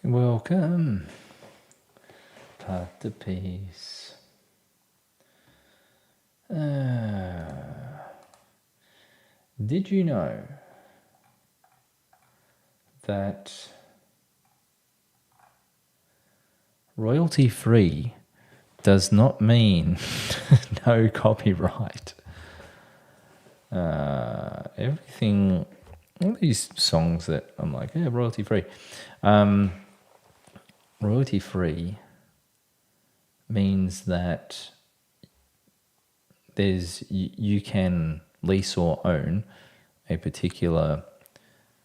Welcome, Path to Peace. Did you know that royalty free does not mean no copyright? Everything, all these songs that I'm like, yeah, royalty free. Royalty free means that you can lease or own a particular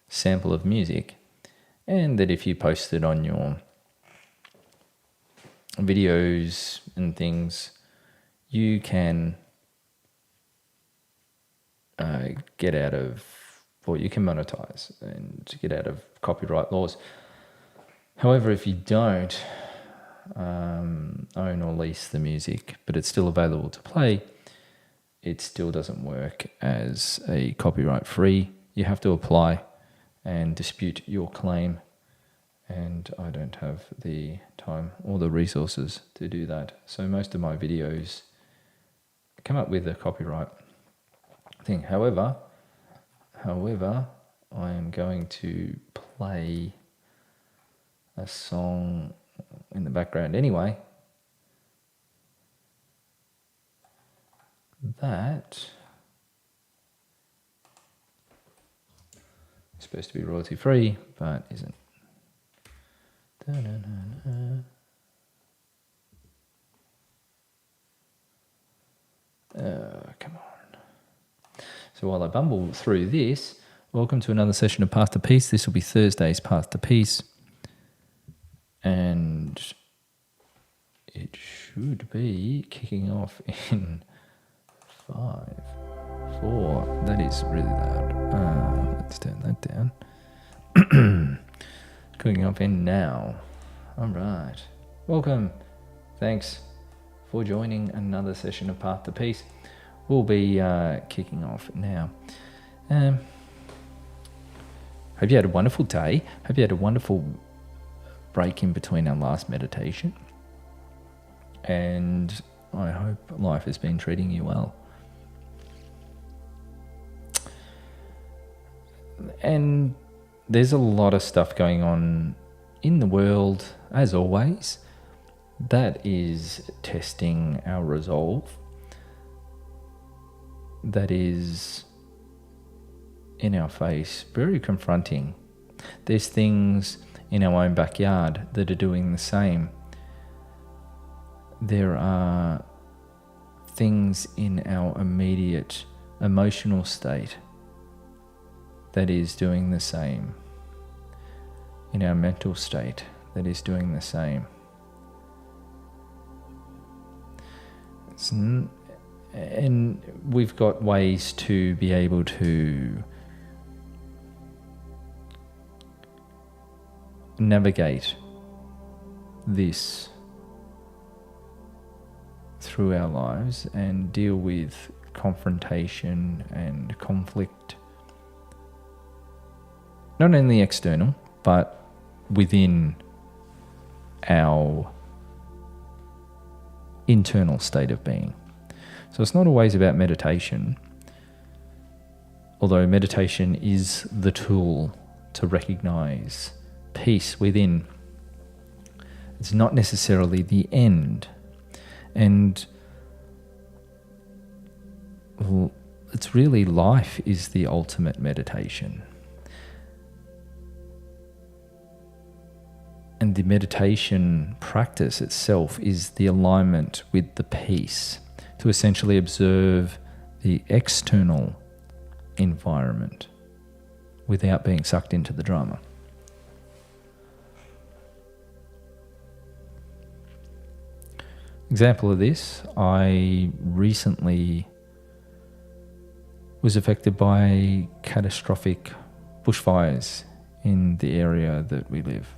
sample of music, and that if you post it on your videos and things, you can get out of, or you can monetize and get out of copyright laws. However, if you don't own or lease the music, but it's still available to play, it still doesn't work as a copyright free. You have to apply and dispute your claim, and I don't have the time or the resources to do that. So most of my videos come up with a copyright thing. However, I am going to play a song in the background anyway that is supposed to be royalty free but isn't. Come on. So while I bumble through this, welcome to another session of Path to Peace. This will be Thursday's Path to Peace. And it should be kicking off in 5, 4. That is really loud. Let's turn that down. Kicking off in now. All right. Welcome. Thanks for joining another session of Path to Peace. We'll be kicking off now. Hope you had a wonderful day. Hope you had a wonderful break in between our last meditation. And I hope life has been treating you well. And there's a lot of stuff going on in the world, as always, that is testing our resolve, that is in our face, very confronting. There's things in our own backyard that are doing the same. There are things in our immediate emotional state that is doing the same. In our mental state that is doing the same. And we've got ways to be able to navigate this through our lives and deal with confrontation and conflict, not only external but within our internal state of being. So it's not always about meditation, although meditation is the tool to recognize peace within. It's not necessarily the end. And it's really life is the ultimate meditation. And the meditation practice itself is the alignment with the peace, to essentially observe the external environment without being sucked into the drama. Example of this, I recently was affected by catastrophic bushfires in the area that we live.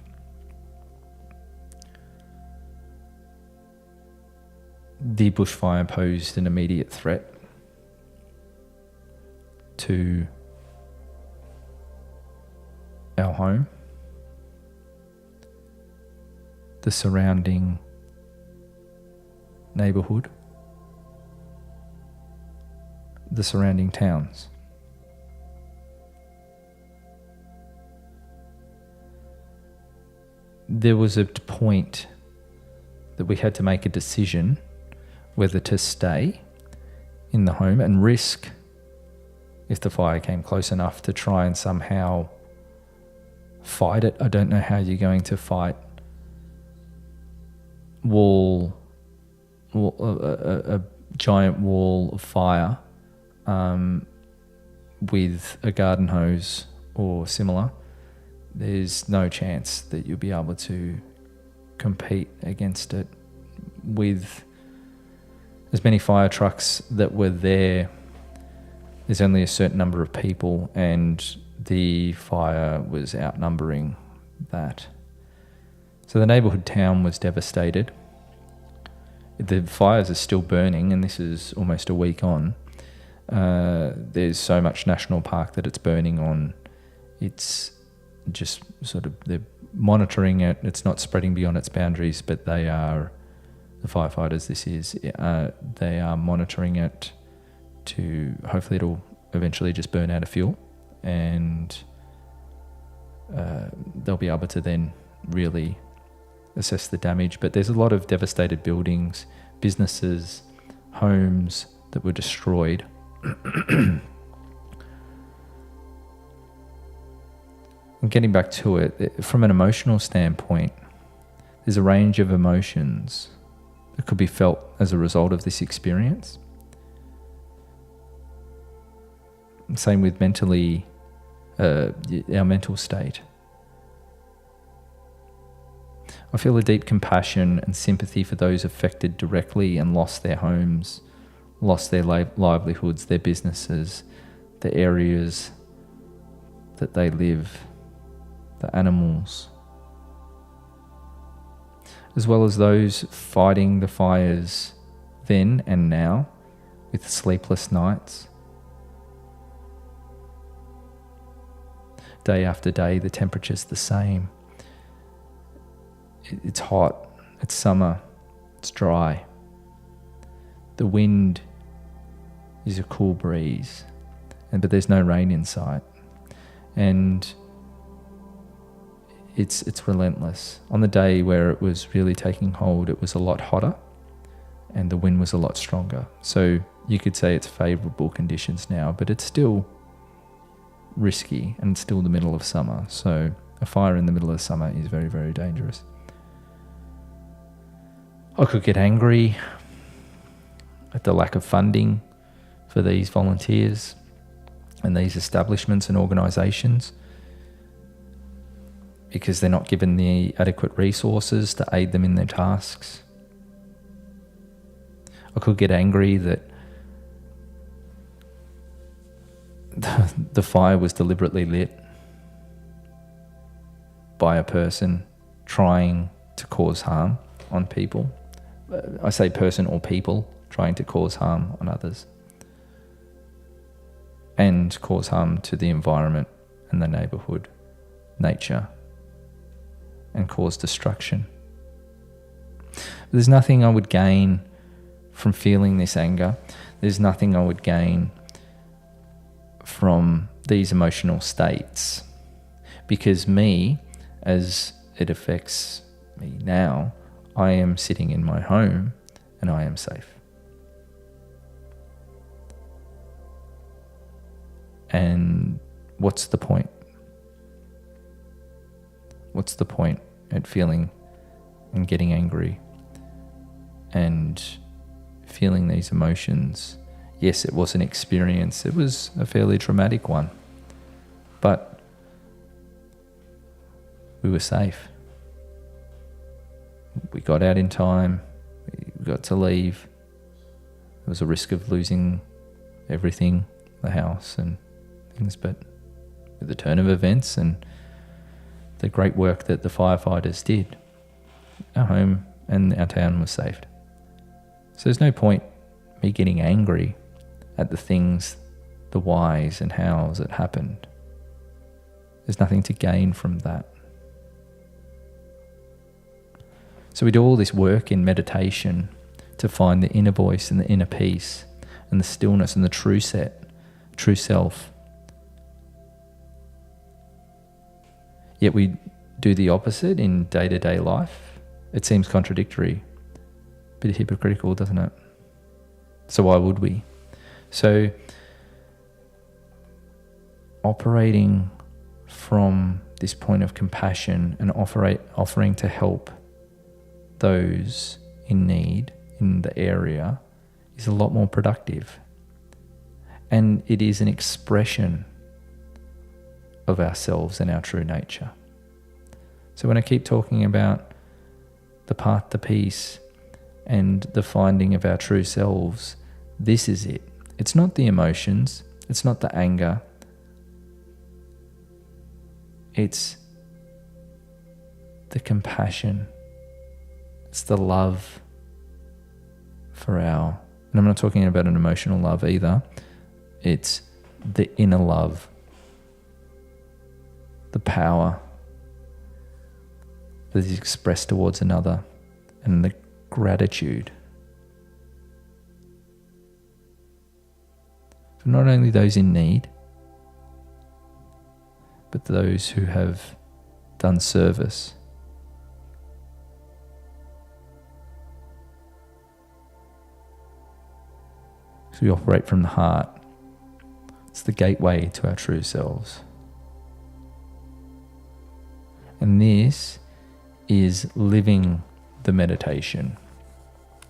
The bushfire posed an immediate threat to our home, the surrounding neighbourhood, the surrounding towns. There was a point that we had to make a decision whether to stay in the home and risk, if the fire came close enough, to try and somehow fight it. I don't know how you're going to fight a giant wall of fire with a garden hose or similar. There's no chance that you'll be able to compete against it. With as many fire trucks that were there, there's only a certain number of people, and the fire was outnumbering that. So the neighbourhood town was devastated. The fires are still burning, and this is almost a week on. There's so much national park that it's burning on. It's just sort of, they're monitoring it. It's not spreading beyond its boundaries, but they are, the firefighters they are monitoring it to, hopefully it'll eventually just burn out of fuel, and they'll be able to then really assess the damage. But there's a lot of devastated buildings, businesses, homes that were destroyed. And getting back to it, from an emotional standpoint, there's a range of emotions that could be felt as a result of this experience. Same with mentally, our mental state. I feel a deep compassion and sympathy for those affected directly and lost their homes, lost their livelihoods, their businesses, the areas that they live, the animals, as well as those fighting the fires then and now with sleepless nights. Day after day, the temperature's the same. It's hot, it's summer, it's dry. The wind is a cool breeze, but there's no rain in sight. And it's relentless. On the day where it was really taking hold, it was a lot hotter and the wind was a lot stronger. So you could say it's favourable conditions now, but it's still risky and it's still the middle of summer. So a fire in the middle of summer is very, very dangerous. I could get angry at the lack of funding for these volunteers and these establishments and organisations, because they're not given the adequate resources to aid them in their tasks. I could get angry that the fire was deliberately lit by a person trying to cause harm on people. I say person or people trying to cause harm on others and cause harm to the environment and the neighbourhood, nature, and cause destruction. There's nothing I would gain from feeling this anger. There's nothing I would gain from these emotional states, because me, as it affects me now, I am sitting in my home and I am safe. And what's the point? What's the point at feeling and getting angry and feeling these emotions? Yes, it was an experience. It was a fairly traumatic one, but we were safe. We got out in time. We got to leave. There was a risk of losing everything, the house and things, but with the turn of events and the great work that the firefighters did, our home and our town was saved. So there's no point me getting angry at the things, the whys and hows it happened. There's nothing to gain from that. So we do all this work in meditation to find the inner voice and the inner peace and the stillness and the true self. Yet we do the opposite in day-to-day life. It seems contradictory, a bit hypocritical, doesn't it? So why would we? So operating from this point of compassion and offering to help those in need in the area is a lot more productive. And it is an expression of ourselves and our true nature. So when I keep talking about the path to peace and the finding of our true selves, this is it. It's not the emotions, it's not the anger, it's the compassion, it's the love for and I'm not talking about an emotional love either, it's the inner love, the power that is expressed towards another, and the gratitude for not only those in need, but those who have done service. So we operate from the heart. It's the gateway to our true selves. And this is living the meditation.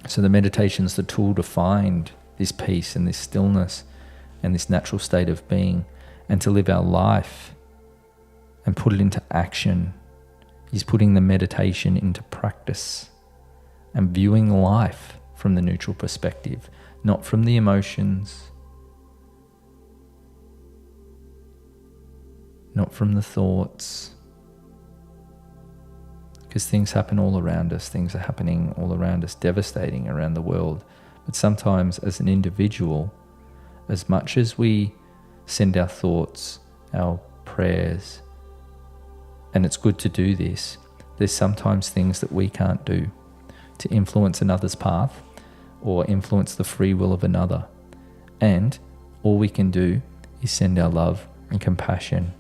So the meditation is the tool to find this peace and this stillness and this natural state of being, and to live our life and put it into action is putting the meditation into practice and viewing life from the neutral perspective, not from the emotions, not from the thoughts. Because things happen all around us, things are happening all around us, devastating around the world. But sometimes as an individual, as much as we send our thoughts, our prayers, and it's good to do this, there's sometimes things that we can't do to influence another's path or influence the free will of another. And all we can do is send our love and compassion.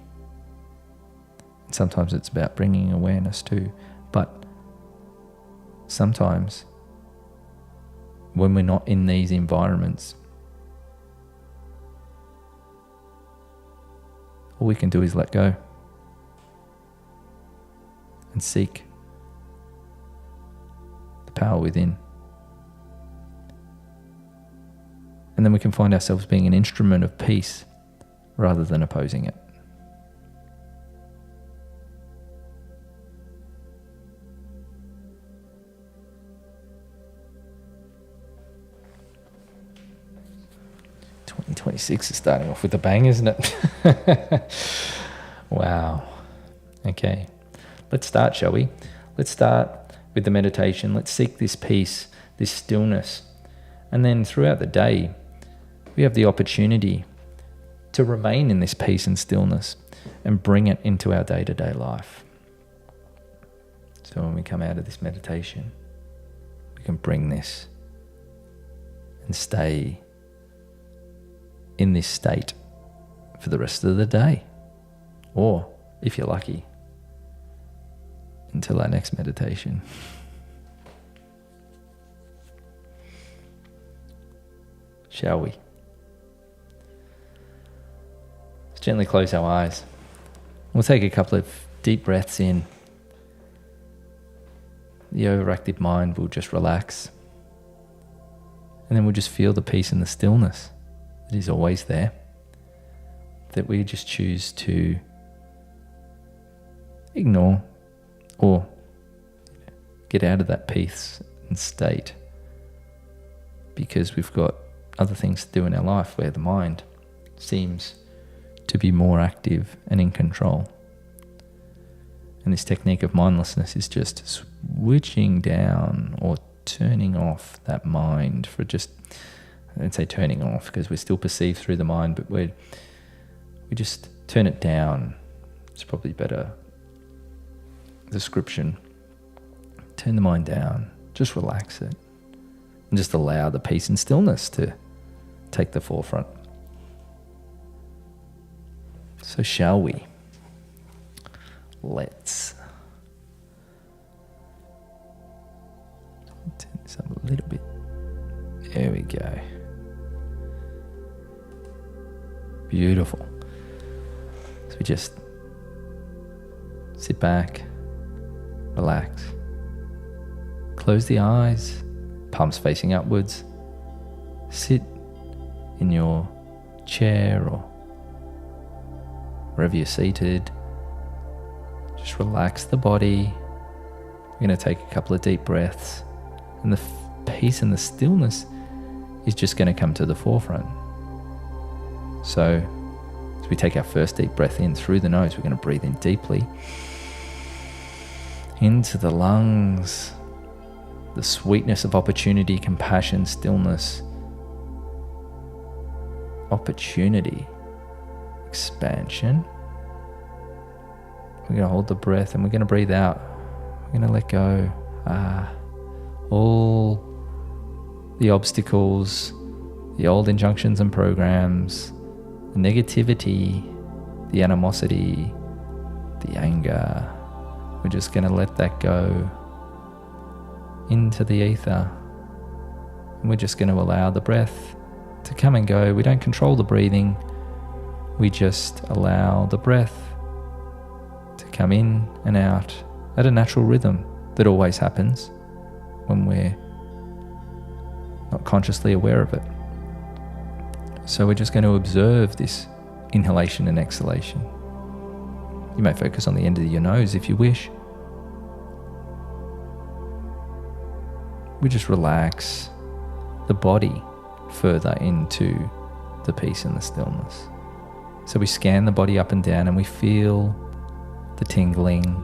And sometimes it's about bringing awareness too. But sometimes when we're not in these environments, all we can do is let go and seek the power within. And then we can find ourselves being an instrument of peace rather than opposing it. '26 is starting off with a bang, isn't it? Wow. Okay. Let's start, shall we? Let's start with the meditation. Let's seek this peace, this stillness. And then throughout the day, we have the opportunity to remain in this peace and stillness and bring it into our day-to-day life. So when we come out of this meditation, we can bring this and stay in this state for the rest of the day. Or, if you're lucky, until our next meditation. Shall we? Let's gently close our eyes. We'll take a couple of deep breaths in. The overactive mind will just relax. And then we'll just feel the peace and the stillness that is always there, that we just choose to ignore or get out of that peace and state because we've got other things to do in our life where the mind seems to be more active and in control. And this technique of mindlessness is just switching down or turning off that mind for just, I don't say turning off because we're still perceived through the mind, but we just turn it down. It's probably better description. turn the mind down, just relax it, and just allow the peace and stillness to take the forefront. So shall we? Let's turn this up a little bit. There we go. Beautiful. So we just sit back, relax, close the eyes, palms facing upwards, sit in your chair or wherever you're seated. Just relax the body. We're going to take a couple of deep breaths, and the peace and the stillness is just going to come to the forefront. So as we take our first deep breath in through the nose, we're going to breathe in deeply into the lungs, the sweetness of opportunity, compassion, stillness, opportunity, expansion. We're going to hold the breath and we're going to breathe out. We're going to let go. All the obstacles, the old injunctions and programs, the negativity, the animosity, the anger. We're just going to let that go into the ether. And we're just going to allow the breath to come and go. We don't control the breathing. We just allow the breath to come in and out at a natural rhythm that always happens when we're not consciously aware of it. So we're just going to observe this inhalation and exhalation. You may focus on the end of your nose if you wish. We just relax the body further into the peace and the stillness. So we scan the body up and down and we feel the tingling,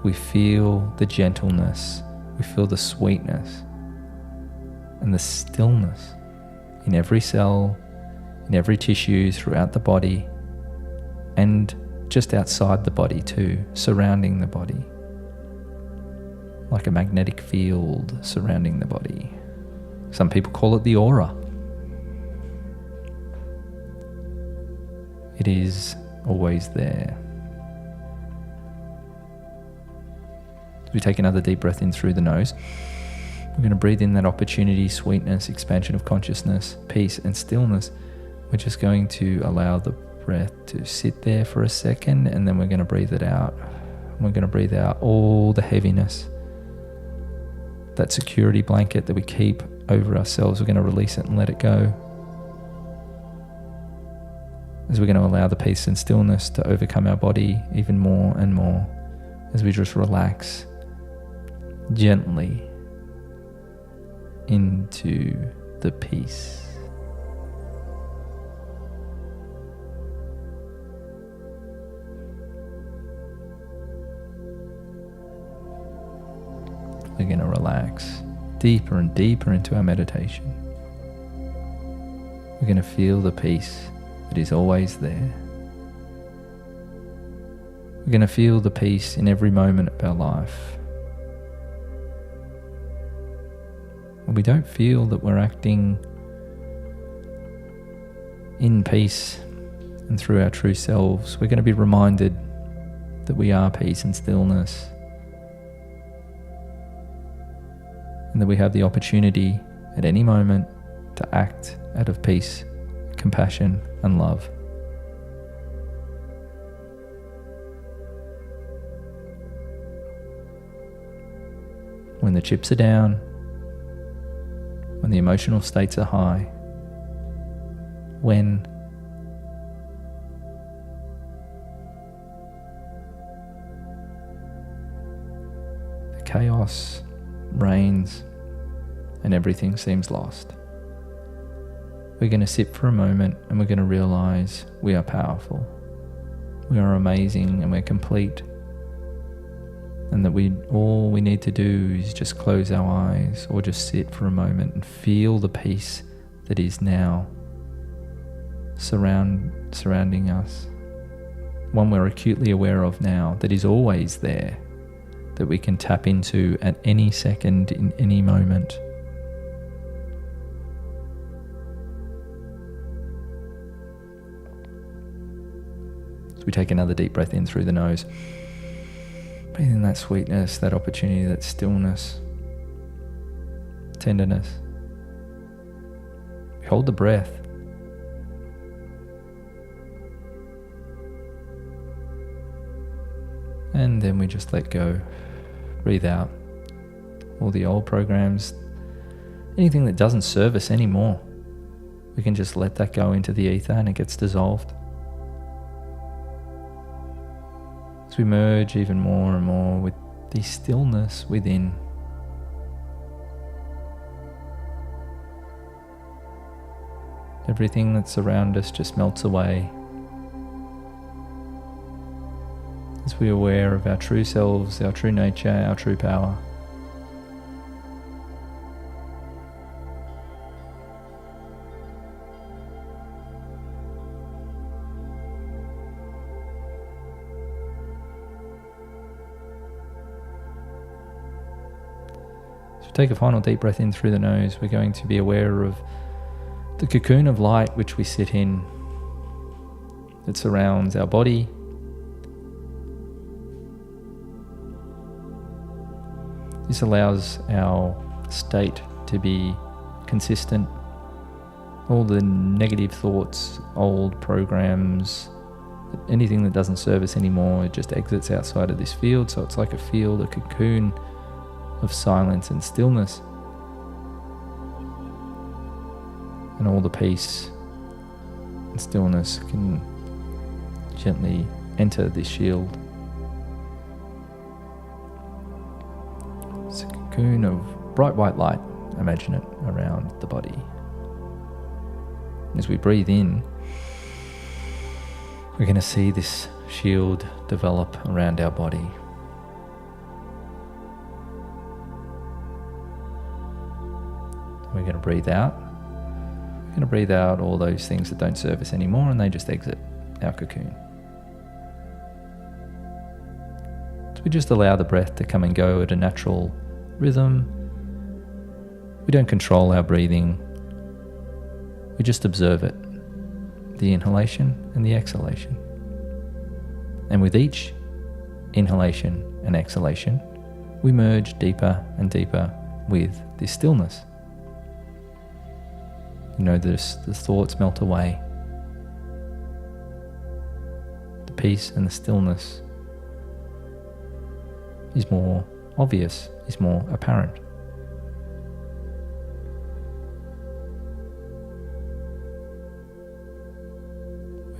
we feel the gentleness, we feel the sweetness and the stillness in every cell, in every tissue throughout the body, and just outside the body too, surrounding the body, like a magnetic field surrounding the body. Some people call it the aura. It is always there. As we take another deep breath in through the nose, we're going to breathe in that opportunity, sweetness, expansion of consciousness, peace and stillness. We're just going to allow the breath to sit there for a second, and then we're going to breathe it out. We're going to breathe out all the heaviness, that security blanket that we keep over ourselves. We're going to release it and let it go, as we're going to allow the peace and stillness to overcome our body even more and more, as we just relax gently into the peace. We're going to relax deeper and deeper into our meditation. We're going to feel the peace that is always there. We're going to feel the peace in every moment of our life. When we don't feel that we're acting in peace and through our true selves, we're going to be reminded that we are peace and stillness, and that we have the opportunity at any moment to act out of peace, compassion, and love. When the chips are down, when the emotional states are high, when the chaos reigns and everything seems lost, we're going to sit for a moment and we're going to realize we are powerful, we are amazing, and we're complete, and that all we need to do is just close our eyes or just sit for a moment and feel the peace that is now surrounding us, one we're acutely aware of now, that is always there, that we can tap into at any second, in any moment. So we take another deep breath in through the nose. Breathe in that sweetness, that opportunity, that stillness, tenderness. We hold the breath. And then we just let go. Breathe out. All the old programs, anything that doesn't serve us anymore, we can just let that go into the ether and it gets dissolved. As we merge even more and more with the stillness within. Everything that's around us just melts away. As we're aware of our true selves, our true nature, our true power. So take a final deep breath in through the nose. We're going to be aware of the cocoon of light which we sit in, that surrounds our body. This allows our state to be consistent. All the negative thoughts, old programs, anything that doesn't serve us anymore, it just exits outside of this field. So it's like a field, a cocoon of silence and stillness. And all the peace and stillness can gently enter this shield. It's a cocoon of bright white light, imagine it, around the body. As we breathe in, we're going to see this shield develop around our body. We're going to breathe out. We're going to breathe out all those things that don't serve us anymore, and they just exit our cocoon. So we just allow the breath to come and go at a natural rhythm. We don't control our breathing. We just observe it, the inhalation and the exhalation. And with each inhalation and exhalation, we merge deeper and deeper with this stillness. You know, the thoughts melt away. The peace and the stillness is more obvious, is more apparent.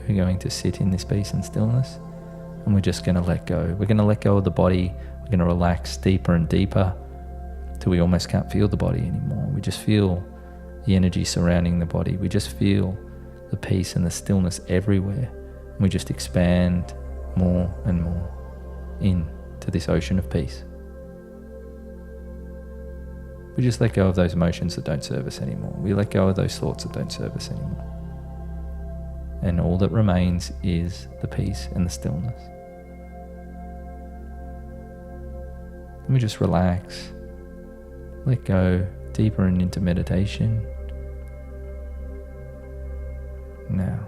We're going to sit in this peace and stillness, and we're just going to let go. We're going to let go of the body. We're going to relax deeper and deeper till we almost can't feel the body anymore. We just feel the energy surrounding the body. We just feel the peace and the stillness everywhere. And we just expand more and more into this ocean of peace. We just let go of those emotions that don't serve us anymore. We let go of those thoughts that don't serve us anymore. And all that remains is the peace and the stillness. And we just relax, let go deeper and into meditation. Now.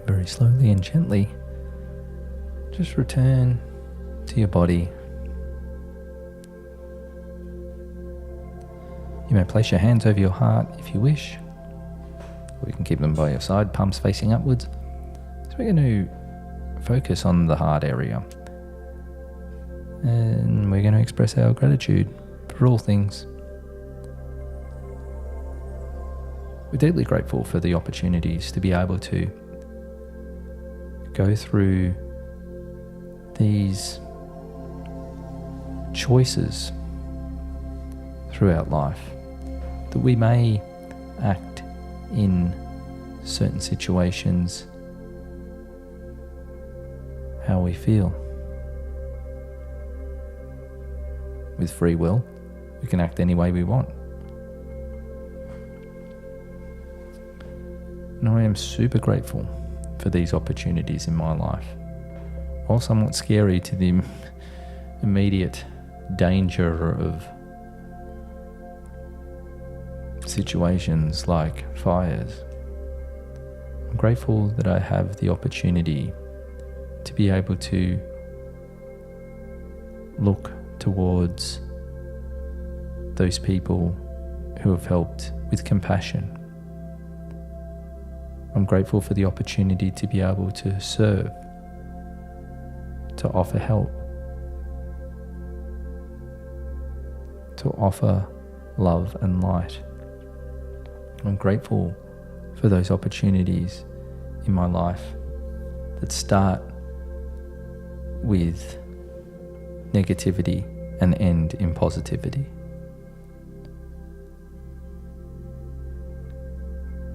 very slowly and gently, just return to your body. You may place your hands over your heart if you wish, or you can keep them by your side, palms facing upwards. So we're going to focus on the heart area, and we're going to express our gratitude for all things. We're deeply grateful for the opportunities to be able to go through these choices throughout life, that we may act in certain situations how we feel. With free will, we can act any way we want. And I am super grateful for these opportunities in my life. While somewhat scary to the immediate danger of situations like fires, I'm grateful that I have the opportunity to be able to look towards those people who have helped with compassion. I'm grateful for the opportunity to be able to serve, to offer help, to offer love and light. I'm grateful for those opportunities in my life that start with negativity and end in positivity.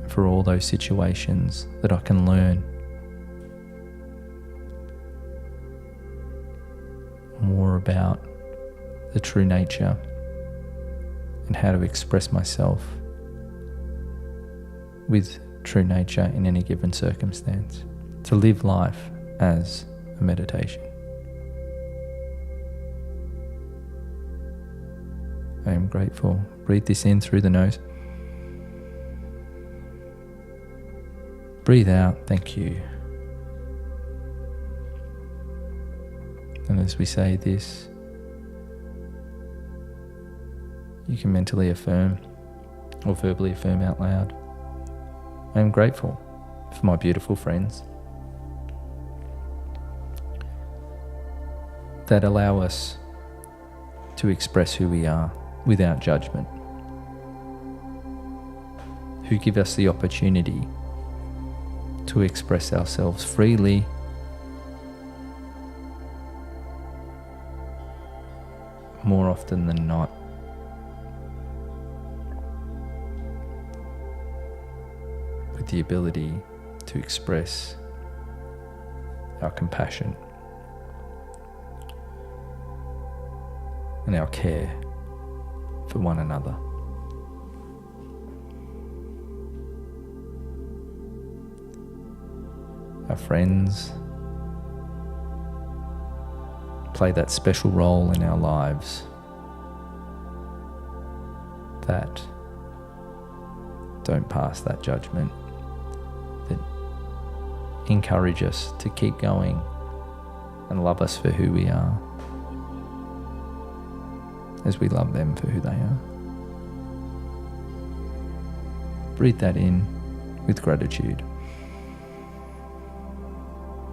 For all those situations that I can learn more about the true nature and how to express myself with true nature in any given circumstance, to live life as a meditation. I am grateful. Breathe this in through the nose. Breathe out, thank you. And as we say this, you can mentally affirm or verbally affirm out loud. I am grateful for my beautiful friends that allow us to express who we are without judgment, who give us the opportunity to express ourselves freely more often than not. With the ability to express our compassion and our care for one another. Our friends play that special role in our lives that don't pass that judgment, that encourage us to keep going and love us for who we are, as we love them for who they are. Breathe that in with gratitude.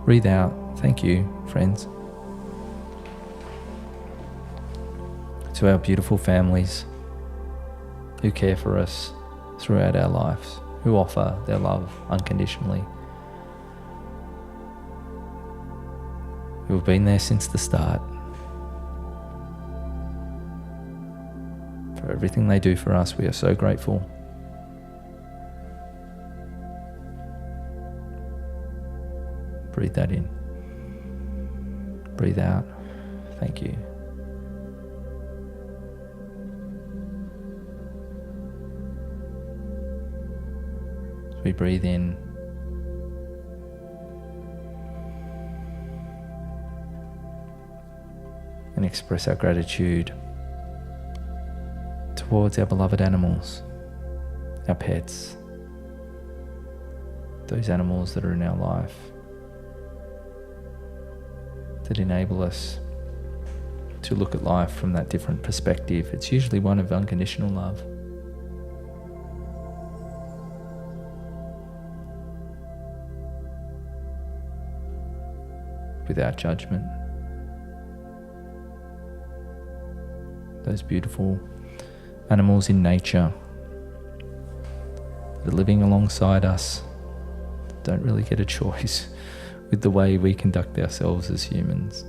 Breathe out, thank you, friends. To our beautiful families who care for us throughout our lives, who offer their love unconditionally, who have been there since the start, for everything they do for us, we are so grateful. Breathe that in. Breathe out. Thank you. As we breathe in, and express our gratitude towards our beloved animals, our pets, those animals that are in our life that enable us to look at life from that different perspective. It's usually one of unconditional love. Without judgment. Those beautiful animals in nature that are living alongside us don't really get a choice with the way we conduct ourselves as humans,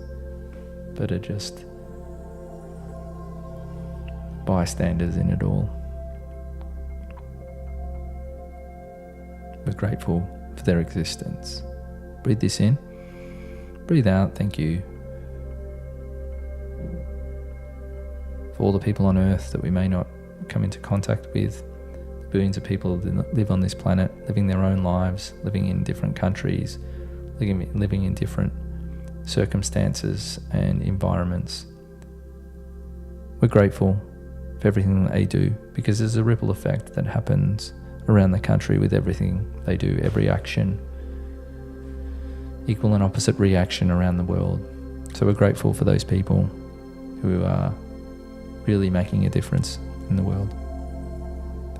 but are just bystanders in it all. We're grateful for their existence. Breathe this in, breathe out, thank you. For all the people on earth that we may not come into contact with, billions of people that live on this planet, living their own lives, living in different countries, living in different circumstances and environments. We're grateful for everything that they do, because there's a ripple effect that happens around the country with everything they do, every action, equal and opposite reaction around the world. So we're grateful for those people who are really making a difference in the world.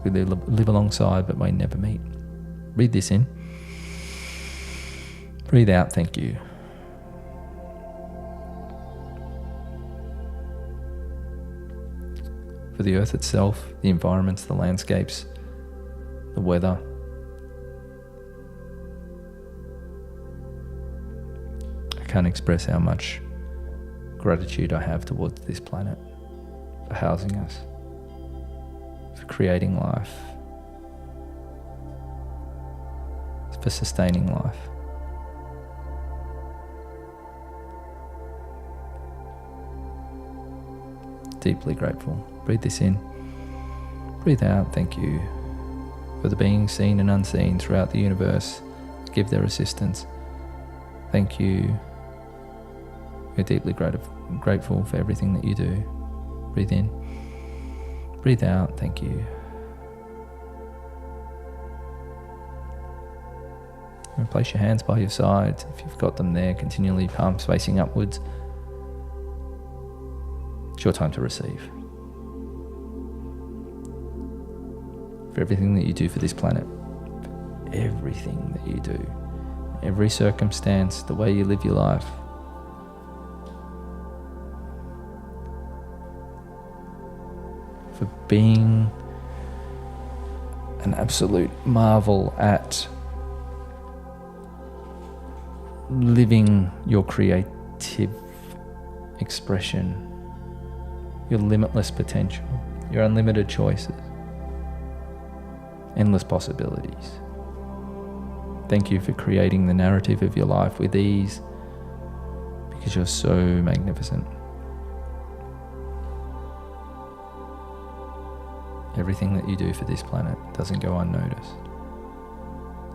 We live alongside but may never meet. Breathe this in. Breathe out, thank you. For the earth itself, the environments, the landscapes, the weather. I can't express how much gratitude I have towards this planet for housing us, for creating life, for sustaining life. Deeply grateful. Breathe this in. Breathe out. Thank you for the beings seen and unseen throughout the universe. Give their assistance. Thank you. We're deeply grateful for everything that you do. Breathe in. Breathe out. Thank you. And place your hands by your side. If you've got them there, continually palms facing upwards. It's your time to receive. For everything that you do for this planet, for everything that you do, every circumstance, the way you live your life. For being an absolute marvel at living your creative expression, your limitless potential, your unlimited choices, endless possibilities. Thank you for creating the narrative of your life with ease, because you're so magnificent. Everything that you do for this planet doesn't go unnoticed.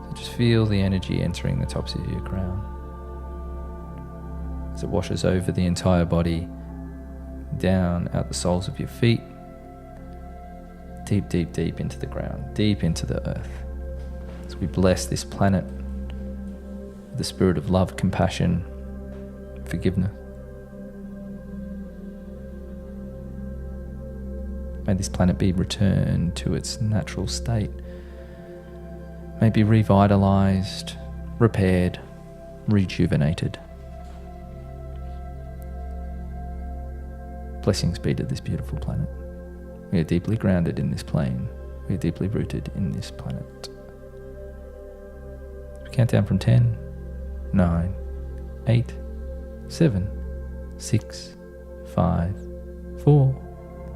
So just feel the energy entering the tops of your crown as it washes over the entire body, down out the soles of your feet, deep, deep, deep into the ground, deep into the earth. As we bless this planet with the spirit of love, compassion, forgiveness. May this planet be returned to its natural state. May it be revitalized, repaired, rejuvenated. Blessings be to this beautiful planet. We are deeply grounded in this plane. We are deeply rooted in this planet. We count down from 10, 9, 8, 7, 6, 5, 4,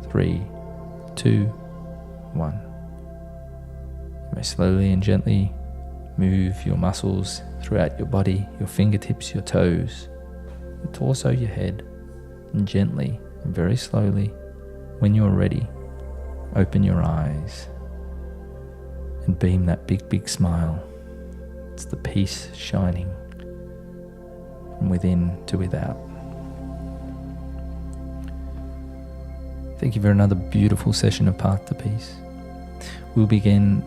3, 2, 1. You may slowly and gently move your muscles throughout your body, your fingertips, your toes, your torso, your head, and gently and very slowly, when you're ready, open your eyes and beam that big, big smile. It's the peace shining from within to without. Thank you for another beautiful session of Path to Peace. We'll begin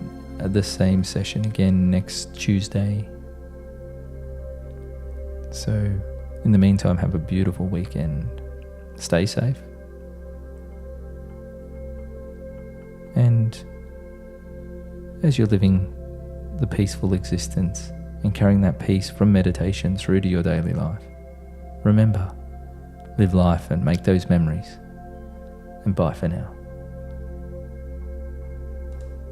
the same session again next Tuesday. So in the meantime, have a beautiful weekend. Stay safe. And as you're living the peaceful existence and carrying that peace from meditation through to your daily life, remember, live life and make those memories. And bye for now.